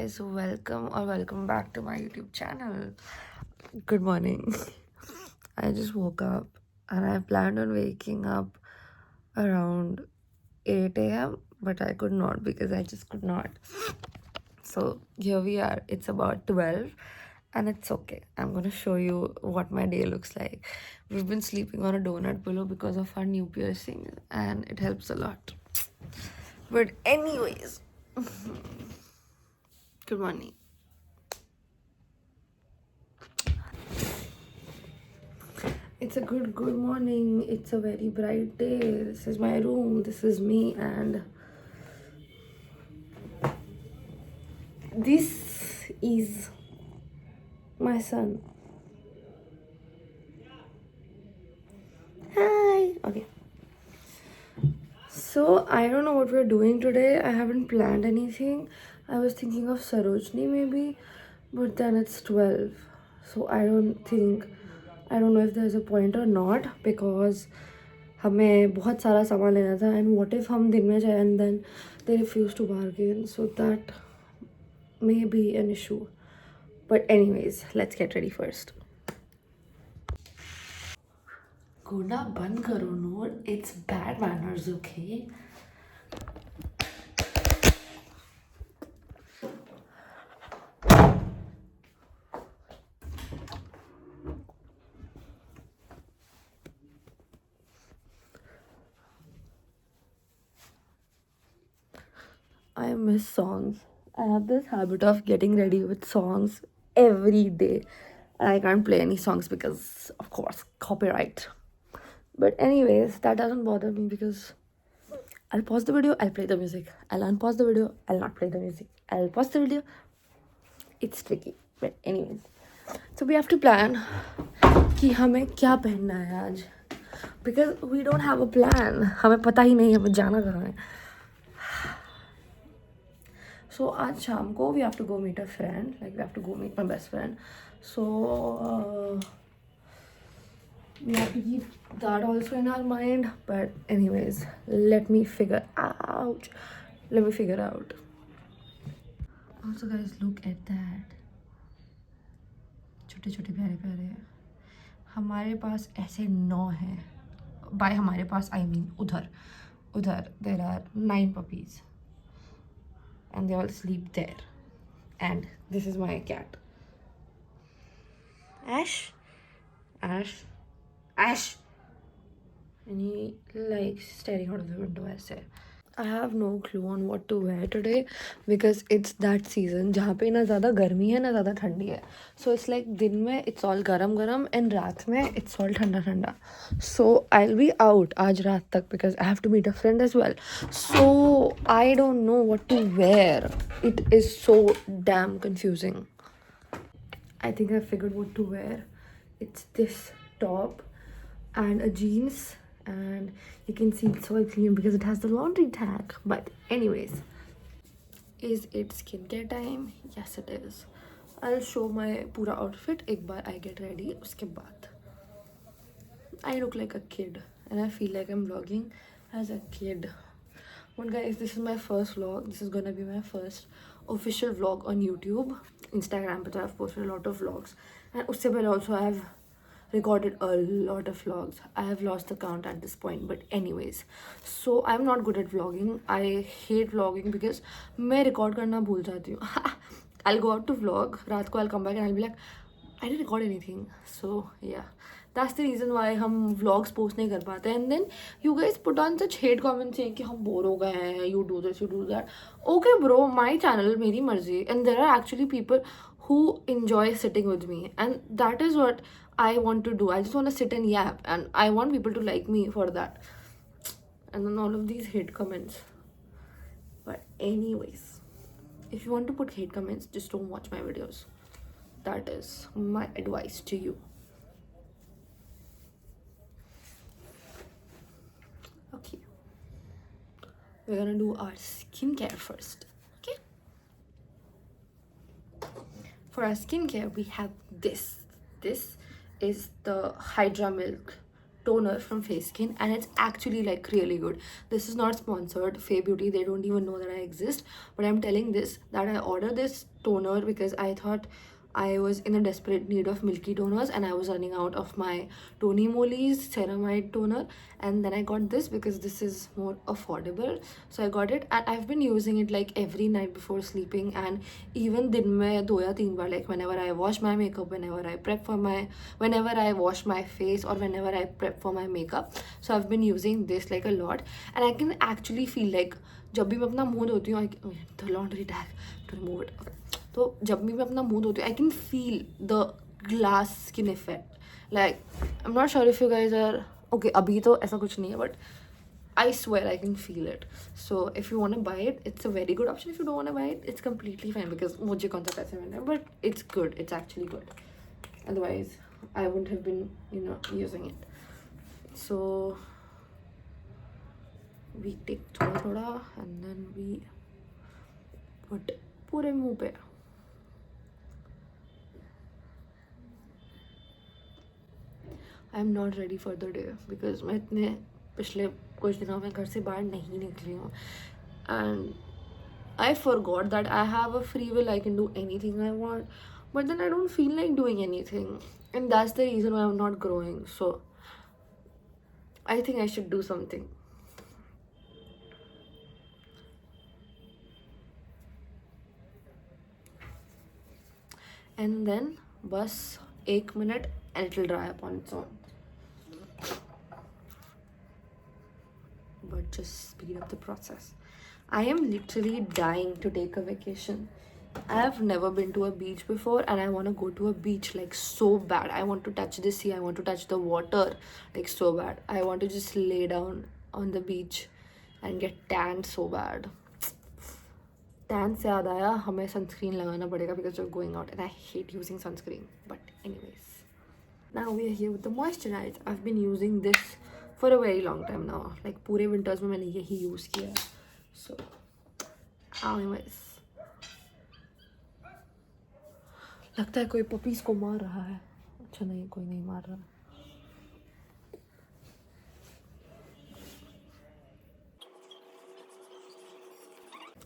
guys, welcome back to my YouTube channel. Good morning. I just woke up and I planned on waking up around 8 a.m. but I could not because I just could not. So here we are. It's about 12 and it's okay. I'm gonna show you what my day looks like. We've been sleeping on a donut pillow because of our new piercing and it helps a lot. But anyways, good morning. It's a good morning. It's a very bright day. This is my room. This is me, and this is my son. Hi. Okay. So I don't know what we're doing today. I haven't planned anything. I was thinking of Sarojini maybe, but then it's 12. So I don't know if there's a point or not because हमें बहुत सारा सामान लेना था and what if हम दिन में जाए and then they refuse to bargain, so that may be an issue. But anyways, let's get ready first. Kunda band karo no, it's bad manners, okay? I miss songs. I have this habit of getting ready with songs every day. And I can't play any songs because, of course, copyright. But anyways, that doesn't bother me because I'll pause the video, I'll play the music. I'll unpause the video, I'll not play the music. I'll pause the video. It's tricky. But anyways. So we have to plan कि हमें क्या पहनना है आज. Because we don't have a plan. हमें पता ही नहीं हमें जाना कहाँ है. So आज शाम को we have to go meet a friend. Like we have to go meet my best friend. So we have to keep that also in our mind. But anyways, let me figure out. Also guys, look at that. छोटे छोटे प्यारे प्यारे. हमारे पास ऐसे 9 हैं. By हमारे पास I mean उधर there are 9 puppies. And they all sleep there. And this is my cat. Ash. And he likes staring out of the window as I have no clue on what to wear today because it's that season जहाँ पे ना ज़्यादा गर्मी है ना ज़्यादा ठंडी है. So it's like दिन में it's all गरम and रात में it's all ठंडा. So I'll be out आज रात तक because I have to meet a friend as well. So I don't know what to wear. It is so damn confusing. I think I figured what to wear. It's this top and a jeans, and you can see it's all clean because it has the laundry tag. But anyways, is it skincare time? Yes, it is. I'll show my pura outfit ek baar I get ready. Uske baad I look like a kid and I feel like I'm vlogging as a kid. But guys, this is my first vlog. This is gonna be my first official vlog on YouTube. Instagram but I've posted a lot of vlogs, and usse pehle also I have recorded a lot of vlogs. I have lost the count at this point, but anyways, so I'm not good at vlogging. I hate vlogging because मैं record करना भूल जाती हूँ. I'll go out to vlog, रात को I'll come back and I'll be like, I didn't record anything. So yeah, that's the reason why हम vlogs post नहीं कर पाते. And then you guys put on such hate comments saying कि हम bore हो गए हैं, you do this, you do that. Okay bro, my channel, मेरी मर्जी. And there are actually people who enjoy sitting with me, and that is what I want to do. I just want to sit and yap, and I want people to like me for that. And then all of these hate comments. But anyways, if you want to put hate comments, just don't watch my videos. That is my advice to you. Okay, we're gonna do our skincare first. Okay, for our skincare we have this is the Hydra Milk toner from Face Skin, and it's actually like really good. This is not sponsored. Fair Beauty, they don't even know that I exist, but I'm telling this that I ordered this toner because I thought I was in a desperate need of milky toners and I was running out of my Tony Moly's ceramide toner, and then I got this because this is more affordable. So I got it and I've been using it like every night before sleeping, and even din mein 2 या 3 बार, like whenever I wash my makeup, whenever I wash my face, or whenever I prep for my makeup. So I've been using this like a lot, and I can actually feel like जब भी मैं अपना मुंह धोती हूँ, the laundry tag to remove it. Okay. तो जब भी मैं अपना मुंह धोती हूँ, I can feel the glass skin effect. Like I am not sure if you guys are okay. अभी तो ऐसा कुछ नहीं है, but I swear I can feel it. So if you want to buy it, it's a very good option. If you don't want to buy it, it's completely fine because मुझे कौन सा पैसे मिल रहे हैं, but it's good. It's actually good. Otherwise, I wouldn't have been, using it. So we take थोड़ा and then we put पूरे मुंह पे. आई am not ready for the day because मैं इतने पिछले कुछ दिनों में घर से बाहर नहीं निकली हूँ, and I forgot that I have a free will. I can do anything I want, but then I don't feel like doing anything, and that's the reason why I am not growing. So I think I should do something. And then बस 1 minute and it will dry up on its own. But just speed up the process. I am literally dying to take a vacation. I have never been to a beach before and I want to go to a beach like so bad. I want to touch the sea. I want to touch the water like so bad. I want to just lay down on the beach and get tanned so bad. Tan से याद आया, हमें sunscreen लगाना पड़ेगा because we are going out and I hate using sunscreen. But anyways, now we are here with the moisturise. I have been using this for a very long time now. Like पूरे winters में मैंने यही use किया है. So anyways, लगता है कोई puppies को मार रहा है. अच्छा नहीं, कोई नहीं मार रहा.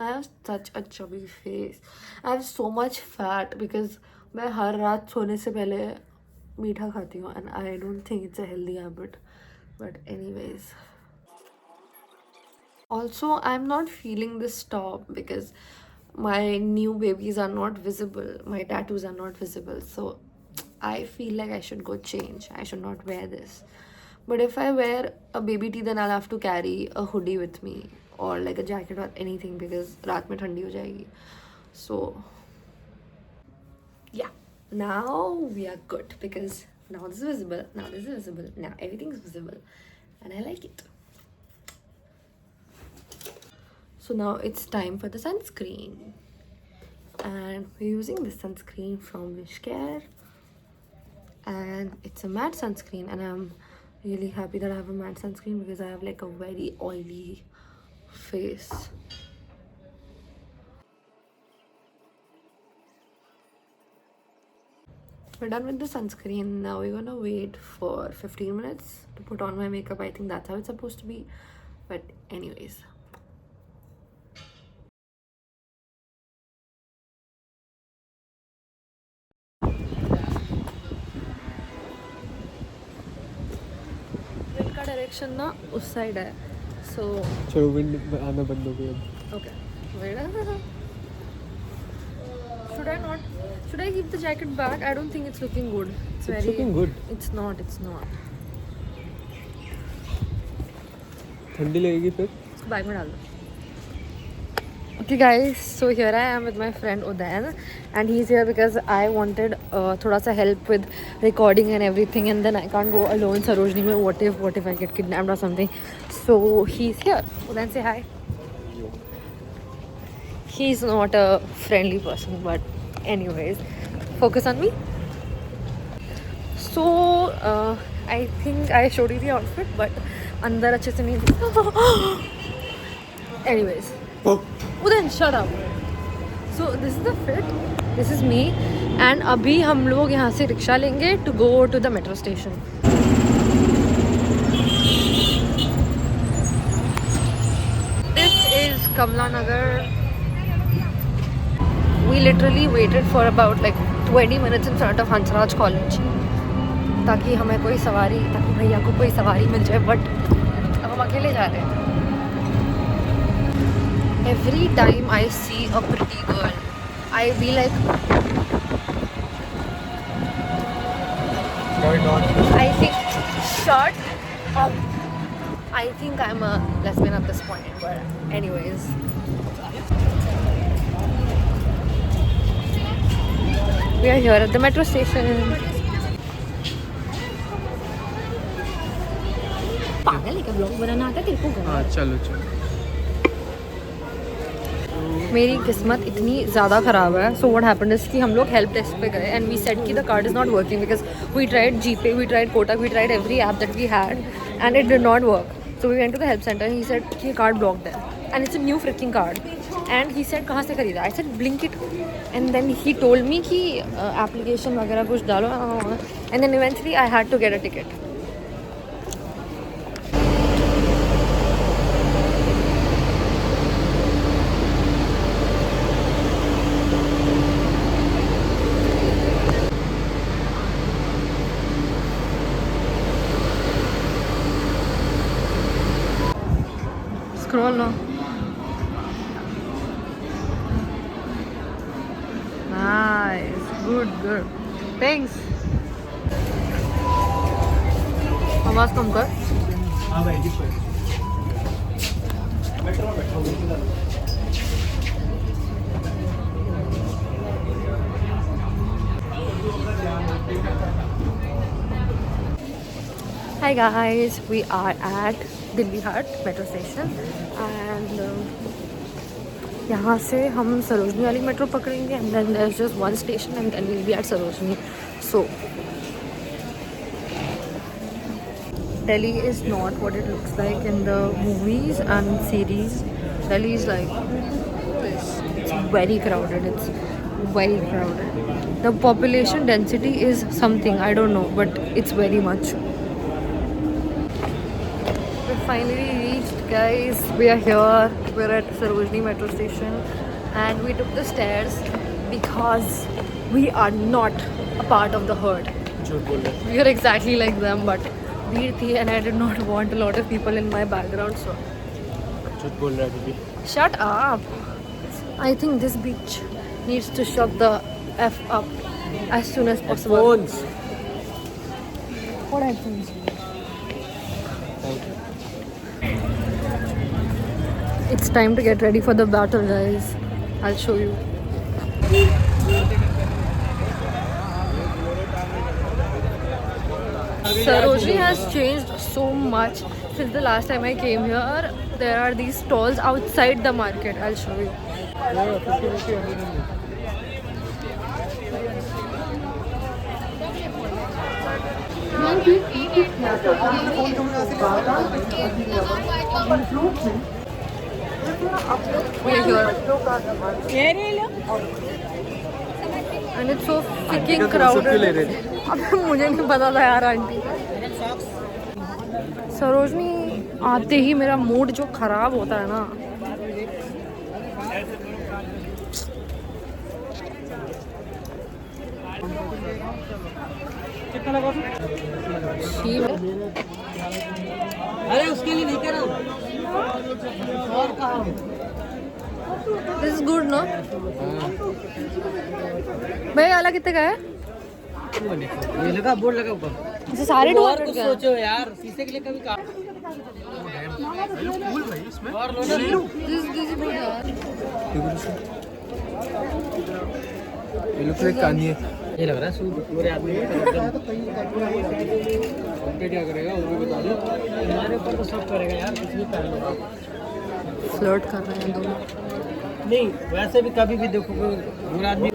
I have such a chubby face. I have so much fat because मैं हर रात सोने से पहले मीठा खाती हूँ, and I don't think it's a healthy habit. But anyways, also I'm not feeling this top because my new babies are not visible. My tattoos are not visible. So I feel like I should go change. I should not wear this. But if I wear a baby tee, then I'll have to carry a hoodie with me, or like a jacket or anything because रात में ठंडी हो जाएगी. So yeah, now we are good because now this is visible, now this is visible, now everything is visible and I like it. So now it's time for the sunscreen, and we're using this sunscreen from Wishcare, and it's a matte sunscreen, and I'm really happy that I have a matte sunscreen because I have like a very oily face. We're done with the sunscreen. Now we're gonna wait for 15 minutes to put on my makeup. I think that's how it's supposed to be. But anyways, wind का direction ना उस side है. So चलो wind आना बंद हो गया. okay, wait. Should I keep the jacket back? I don't think it's looking good. It's looking good. It's not. ठंडी लगेगी फिर. इसको बैग में डाल दो. Okay guys, so here I am with my friend Udayan, and he's here because I wanted thoda sa help with recording and everything, and then I can't go alone Sarojini mein. What if I get kidnapped or something? So he's here. Udayan, say hi. He's not a friendly person, but anyways, focus on me. So I think I showed you the outfit, but अंदर अच्छे से नहीं दिखा. Anyways, Udayan, shut up. So this is the fit. This is me, and अभी हम लोग यहाँ से रिक्शा लेंगे to go to the metro station. This is Kamla Nagar. We literally waited for about like 20 minutes in front of Hansraj College ताकि हमें कोई सवारी, ताकि भैया को कोई सवारी मिल जाए, बट अब हम अकेले जा रहे हैं. Every time I see a pretty girl, I be like, I think, shut up. I think I'm a lesbian at this point, but anyways. We are here at the metro station. पागल है क्या? Blog बनाना आता है तेरे को? हाँ चलो चलो. मेरी किस्मत इतनी ज़्यादा ख़राब है. सो व्हाट हैपेंड इज़ कि हम लोग हेल्प डेस्क पे गए एंड वी सेड कि the card is not working because we tried GPay, we tried Kotak, we tried every app that we had and it did not work. So we went to the help centre and he said कि ये card blocked है and it's a new fricking card. And he said कहाँ से खरीदा? I said Blinkit. And then he told me कि application वगैरह कुछ डालो and then eventually I had to get a ticket. Scroll now. Nice. Good, good. Thanks. आवाज कम कर. हाँ भाई जी. मेट्रो में बैठा हूँ. Hi guys, we are at Delhi Hut metro station and यहाँ से हम सरोजनी वाली मेट्रो पकड़ेंगे and then there's just one station and then we'll be at Sarojini. So Delhi is not what it looks like in the movies and series. Delhi is like this. It's very crowded. It's very crowded. The population density is something, I don't know, but it's very much. We finally reached, guys. We are here. We're at Sarojini metro station and we took the stairs because we are not a part of the herd. झूठ बोल रहे. We are exactly like them, but भीड़ थी and I did not want a lot of people in my background, so झूठ बोल रहा है अभी. shut up. I think this beach needs to shut the F up as soon as possible. Phones. What happens? Thank you. It's time to get ready for the battle, guys. I'll show you. Sarojini has changed so much since the last time I came here. There are these stalls outside the market. I'll show you. We're here. And it's so freaking crowded. अब मुझे नहीं पता था यार aunty. Sarojini आते ही मेरा mood जो खराब होता है ना. अरे उसके लिए नहीं कह रहा हूँ. और कहाँ? This is good, no? भैया वाला कितने का है? ये लगा बोर्ड लगा ऊपर. इसे सारे 200 का. सोचो यार शीशे के लिए कभी काम. और ले लो. ये लोग एक कहानी है. ये लग रहा है सूट पूरे आदमी पे क्या करेगा वो भी बता दो. हमारे ऊपर तो सब करेगा यार. कुछ भी कर लो. फ्लर्ट कर रहे हैं दोनों. नहीं वैसे भी कभी भी देखो पूरा आदमी.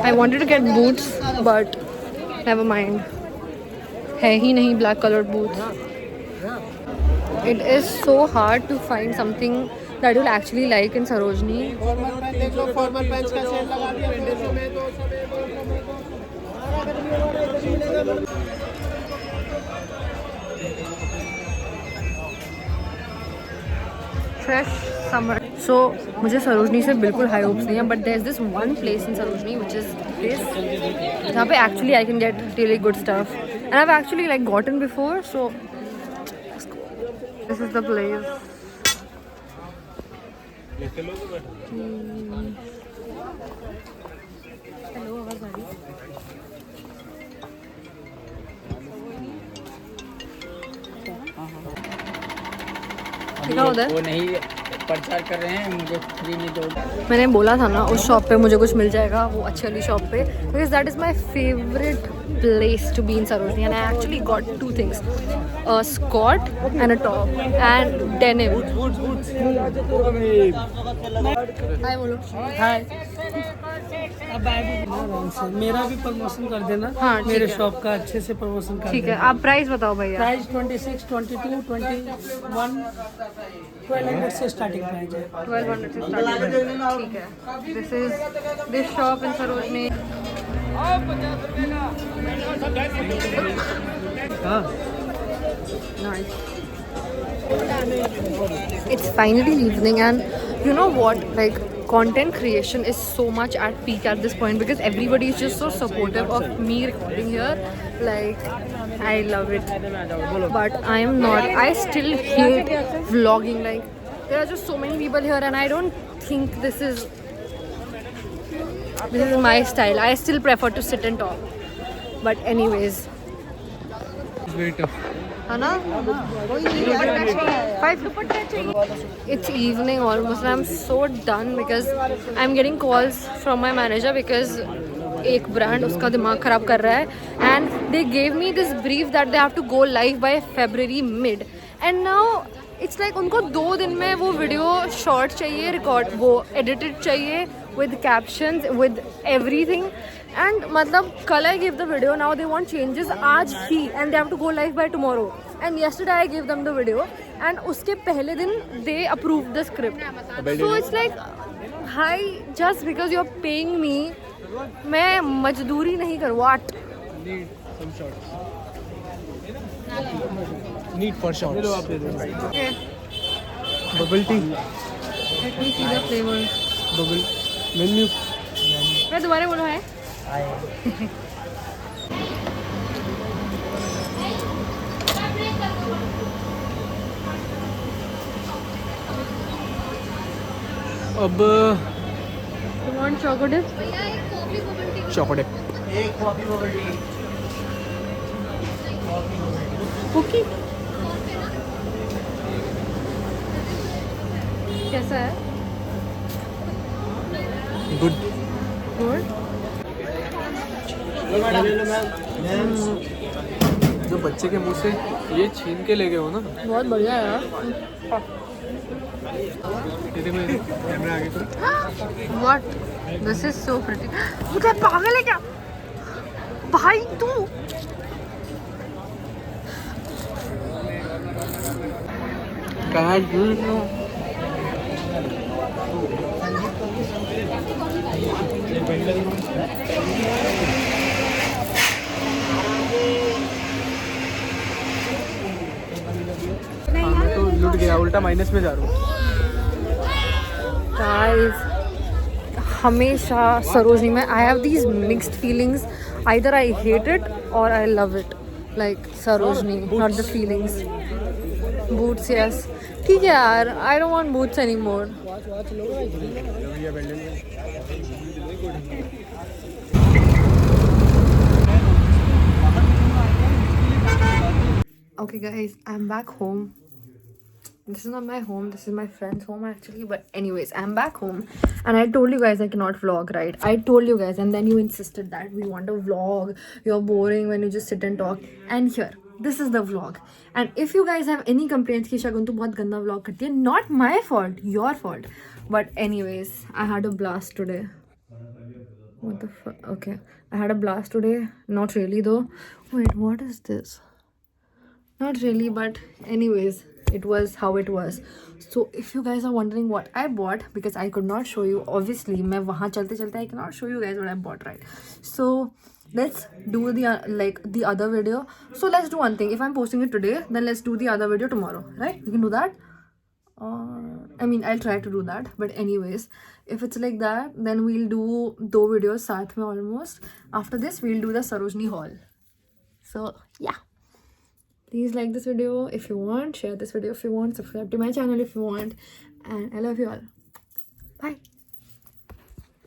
I wanted to get boots, but never mind. है ही नहीं black colored boots. It is so hard to find something that you'll actually like in Sarojini. Formal pant देख लो, फॉर्मल पैंट्स का सेल लगा दिया 200 में, 200 में, 200 में, 200 में। Fresh summer. So मुझे सरोजनी से बिल्कुल हाई होप्स नहीं है, but there is this one place in Sarojini which is this, जहाँ पे actually I can get really good stuff and I have actually like gotten before, so this is the place. Hello, आवाज आ रही है? उधर वो नहीं प्रचार कर रहे हैं, मुझे फ्री में दो. मैंने बोला था ना उस शॉप पे मुझे कुछ मिल जाएगा, वो अच्छी वाली शॉप पे, because that is my favourite place to be in Sarojini. And I actually got 2 things, a skirt and a top and denim. Hi बोलो. हाय. मेरा भी प्रमोशन कर देना. हाँ, ठीक मेरे है. शॉप का अच्छे से प्रमोशन कर ठीक है, देना. आप प्राइस बताओ भैया. प्राइस 26, 22, 21, 1200 से स्टार्टिंग प्राइस है. 1200 से स्टार्ट. ठीक है. This is this shop in Sarojini. Nice. It's finally evening, and you know what? Like, content creation is so much at peak at this point because everybody is just so supportive of me recording here. Like, I love it. But I am not. I still hate vlogging. Like, there are just so many people here, and I don't think this is my style. I still prefer to sit and talk. But anyways. It's very tough. है ना? It's evening almost and I'm so done because I'm getting calls from my manager because एक brand उसका दिमाग खराब कर रहा है and they gave me this brief that they have to go live by February mid and now it's like उनको 2 दिन में वो वीडियो शॉर्ट चाहिए, रिकॉर्ड वो एडिटेड चाहिए with captions with everything. And मतलब कल I gave the video, now they want changes आज ही and they have to go live by tomorrow. And yesterday I gave them the video and उसके पहले दिन they approved the script. So it's like, hi, just because you're paying me, मैं मजदूरी नहीं करूँ. What? Need some shots. Need for shots. Okay. Bubble tea. Let me see the flavors. Bubble. Menu. मैं दोबारा बोलो है. अब You want choco dip? chocolate. Cookie? कैसा है? Good. Good. जो बच्चे के मुंह से ये छीन के ले गए हो ना. बहुत बढ़िया है यार. कैमरा आगे तो. What? This is so pretty. मुझे पागल है क्या? भाई तू. कहाँ है? तो लूट गया, उल्टा माइनस में जा रहा हूँ. Guys, हमेशा सरोजनी में I have these mixed feelings. Either I hate it or I love it. Like Sarojini, not the feelings. Boots, yes. ठीक है यार, I don't want boots anymore. Okay guys, I'm back home. This is not my home, this is my friend's home actually, but anyways, I'm back home and I told you guys I cannot vlog, right? I told you guys and then you insisted that we want a vlog, you're boring when you just sit and talk, and here, this is the vlog. And if you guys have any complaints ki Shagun tu bahut ganda vlog karti hai, not my fault, your fault. But anyways, I had a blast today. What the fuck? Okay, I had a blast today, not really though. Wait, what is this? Not really, but anyways, it was how it was. So if you guys are wondering what I bought, because I could not show you, obviously मैं वहाँ चलते चलते I cannot show you guys what I bought, right? So let's do the other video. So let's do one thing. If I'm posting it today, then let's do the other video tomorrow, right? We can do that. I mean, I'll try to do that. But anyways, if it's like that, then we'll do 2 videos साथ में almost. After this, we'll do the Sarojini haul. So yeah. Please like this video if you want, share this video if you want, subscribe to my channel if you want, and I love you all. Bye.